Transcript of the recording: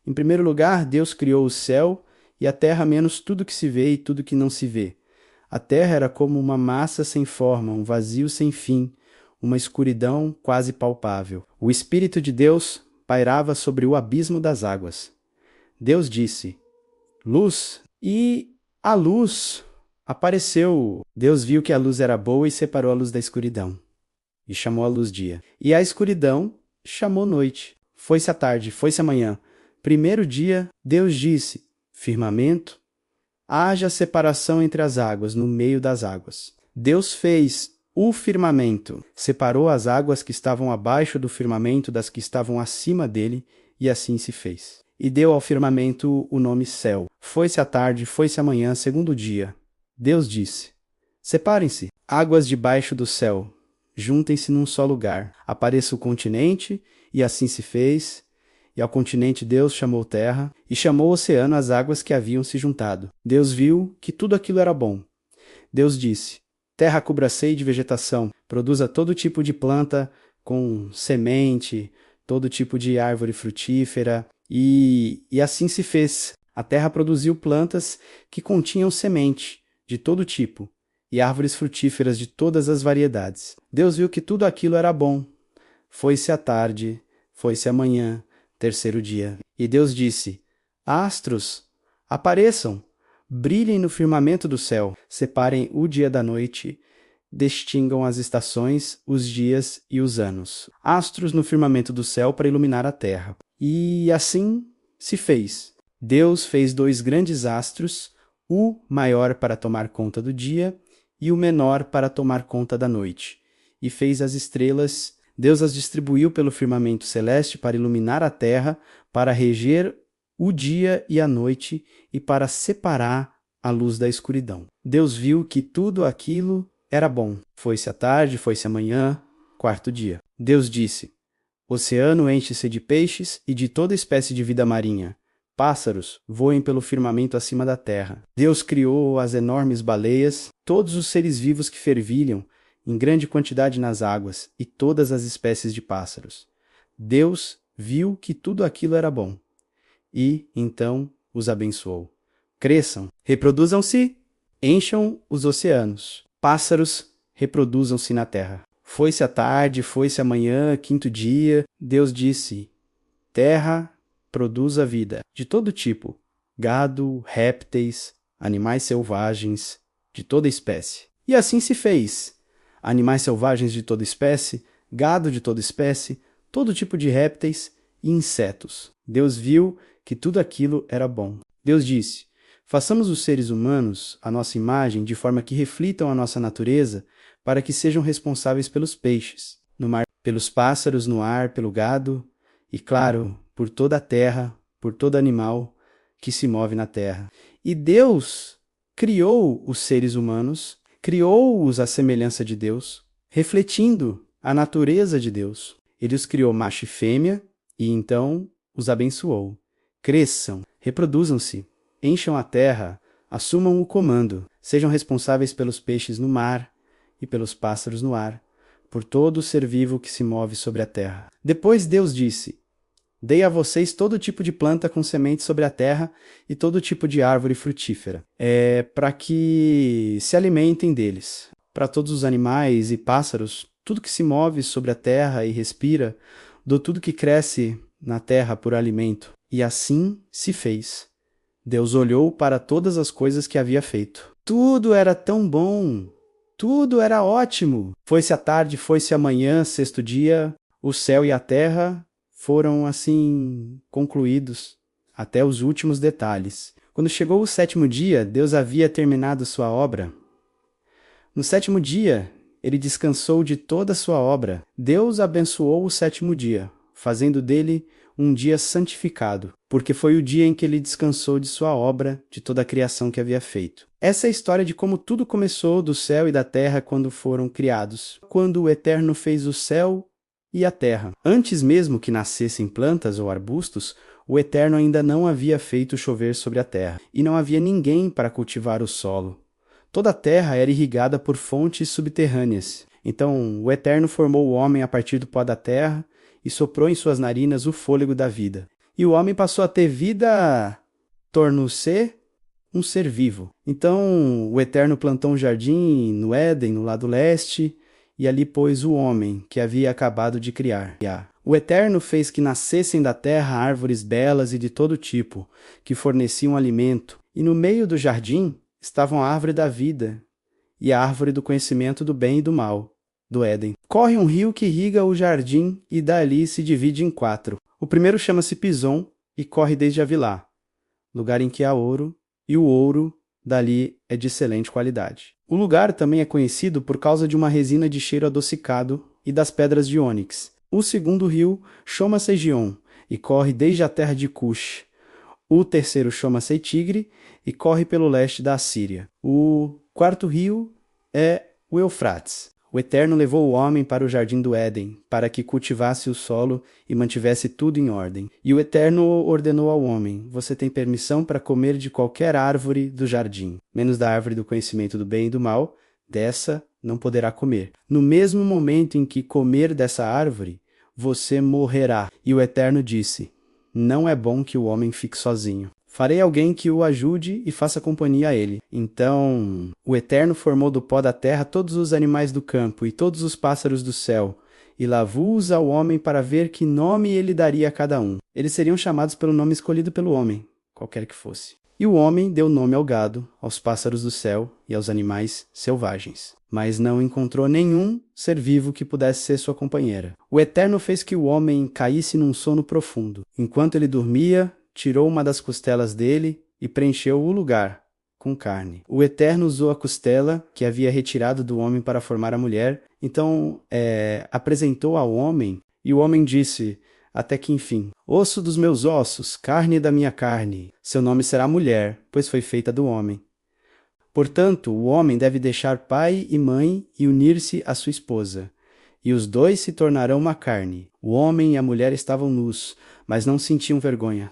Em primeiro lugar, Deus criou o céu e a terra menos tudo que se vê e tudo que não se vê. A terra era como uma massa sem forma, um vazio sem fim, uma escuridão quase palpável. O Espírito de Deus pairava sobre o abismo das águas. Deus disse: luz, e a luz apareceu. Deus viu que a luz era boa e separou a luz da escuridão, e chamou a luz dia. E a escuridão chamou noite. Foi-se a tarde, foi-se a manhã. Primeiro dia, Deus disse: firmamento, haja separação entre as águas, no meio das águas. Deus fez o firmamento, separou as águas que estavam abaixo do firmamento das que estavam acima dele, e assim se fez. E deu ao firmamento o nome céu. Foi-se a tarde, foi-se a manhã, segundo dia. Deus disse: separem-se, águas debaixo do céu, juntem-se num só lugar. Apareça o continente, e assim se fez. E ao continente Deus chamou terra, e chamou o oceano as águas que haviam se juntado. Deus viu que tudo aquilo era bom. Deus disse: terra cubra-se de vegetação, produza todo tipo de planta com semente, todo tipo de árvore frutífera. E assim se fez. A terra produziu plantas que continham semente de todo tipo, e árvores frutíferas de todas as variedades. Deus viu que tudo aquilo era bom. Foi-se a tarde, foi-se a manhã, terceiro dia. E Deus disse: astros, apareçam, brilhem no firmamento do céu, separem o dia da noite, distingam as estações, os dias e os anos. Astros no firmamento do céu para iluminar a terra. E assim se fez. Deus fez 2 grandes astros, o maior para tomar conta do dia e o menor para tomar conta da noite. E fez as estrelas. Deus as distribuiu pelo firmamento celeste para iluminar a terra, para reger o dia e a noite e para separar a luz da escuridão. Deus viu que tudo aquilo era bom. Foi-se a tarde, foi-se a manhã, quarto dia. Deus disse: oceano enche-se de peixes e de toda espécie de vida marinha. Pássaros voem pelo firmamento acima da terra. Deus criou as enormes baleias, todos os seres vivos que fervilham em grande quantidade nas águas, e todas as espécies de pássaros. Deus viu que tudo aquilo era bom, e, então, os abençoou. Cresçam, reproduzam-se, encham os oceanos. Pássaros, reproduzam-se na terra. Foi-se a tarde, foi-se a manhã, quinto dia. Deus disse: terra, produza vida, de todo tipo, gado, répteis, animais selvagens, de toda espécie. E assim se fez. Animais selvagens de toda espécie, gado de toda espécie, todo tipo de répteis e insetos. Deus viu que tudo aquilo era bom. Deus disse: façamos os seres humanos à nossa imagem, de forma que reflitam a nossa natureza, para que sejam responsáveis pelos peixes, no mar, pelos pássaros no ar, pelo gado, e, claro, por toda a terra, por todo animal que se move na terra. E Deus criou os seres humanos, criou-os à semelhança de Deus, refletindo a natureza de Deus. Ele os criou macho e fêmea, e então os abençoou. Cresçam, reproduzam-se, encham a terra, assumam o comando, sejam responsáveis pelos peixes no mar e pelos pássaros no ar, por todo ser vivo que se move sobre a terra. Depois Deus disse: dei a vocês todo tipo de planta com semente sobre a terra e todo tipo de árvore frutífera, para que se alimentem deles. Para todos os animais e pássaros, tudo que se move sobre a terra e respira, dou tudo que cresce na terra por alimento. E assim se fez. Deus olhou para todas as coisas que havia feito. Tudo era tão bom, tudo era ótimo. Foi-se a tarde, foi-se a manhã, sexto dia, o céu e a terra foram assim concluídos até os últimos detalhes. Quando chegou o sétimo dia, Deus havia terminado sua obra. No sétimo dia, ele descansou de toda a sua obra. Deus abençoou o sétimo dia, fazendo dele um dia santificado, porque foi o dia em que ele descansou de sua obra, de toda a criação que havia feito. Essa é a história de como tudo começou do céu e da terra quando foram criados, quando o Eterno fez o céu e a terra. Antes mesmo que nascessem plantas ou arbustos, o Eterno ainda não havia feito chover sobre a terra, e não havia ninguém para cultivar o solo. Toda a terra era irrigada por fontes subterrâneas. Então o Eterno formou o homem a partir do pó da terra e soprou em suas narinas o fôlego da vida. E o homem passou a ter vida, tornou-se um ser vivo. Então o Eterno plantou um jardim no Éden, no lado leste, e ali pôs o homem que havia acabado de criar. O Eterno fez que nascessem da terra árvores belas e de todo tipo, que forneciam alimento, e no meio do jardim estavam a árvore da vida e a árvore do conhecimento do bem e do mal, do Éden. Corre um rio que irriga o jardim e dali se divide em 4. O primeiro chama-se Pison e corre desde Avilá, lugar em que há ouro, e o ouro dali é de excelente qualidade. O lugar também é conhecido por causa de uma resina de cheiro adocicado e das pedras de ônix. O segundo rio chama-se Gion e corre desde a terra de Cush. O terceiro chama-se Tigre e corre pelo leste da Assíria. O quarto rio é o Eufrates. O Eterno levou o homem para o jardim do Éden, para que cultivasse o solo e mantivesse tudo em ordem. E o Eterno ordenou ao homem: você tem permissão para comer de qualquer árvore do jardim, menos da árvore do conhecimento do bem e do mal, dessa não poderá comer. No mesmo momento em que comer dessa árvore, você morrerá. E o Eterno disse: não é bom que o homem fique sozinho. Farei alguém que o ajude e faça companhia a ele. Então o Eterno formou do pó da terra todos os animais do campo e todos os pássaros do céu, e lavou-os ao homem para ver que nome ele daria a cada um. Eles seriam chamados pelo nome escolhido pelo homem, qualquer que fosse. E o homem deu nome ao gado, aos pássaros do céu e aos animais selvagens. Mas não encontrou nenhum ser vivo que pudesse ser sua companheira. O Eterno fez que o homem caísse num sono profundo. Enquanto ele dormia, tirou uma das costelas dele e preencheu o lugar com carne. O Eterno usou a costela que havia retirado do homem para formar a mulher, então apresentou ao homem, e o homem disse, até que enfim: osso dos meus ossos, carne da minha carne, seu nome será mulher, pois foi feita do homem. Portanto, o homem deve deixar pai e mãe e unir-se à sua esposa, e os dois se tornarão uma carne. O homem e a mulher estavam nus, mas não sentiam vergonha.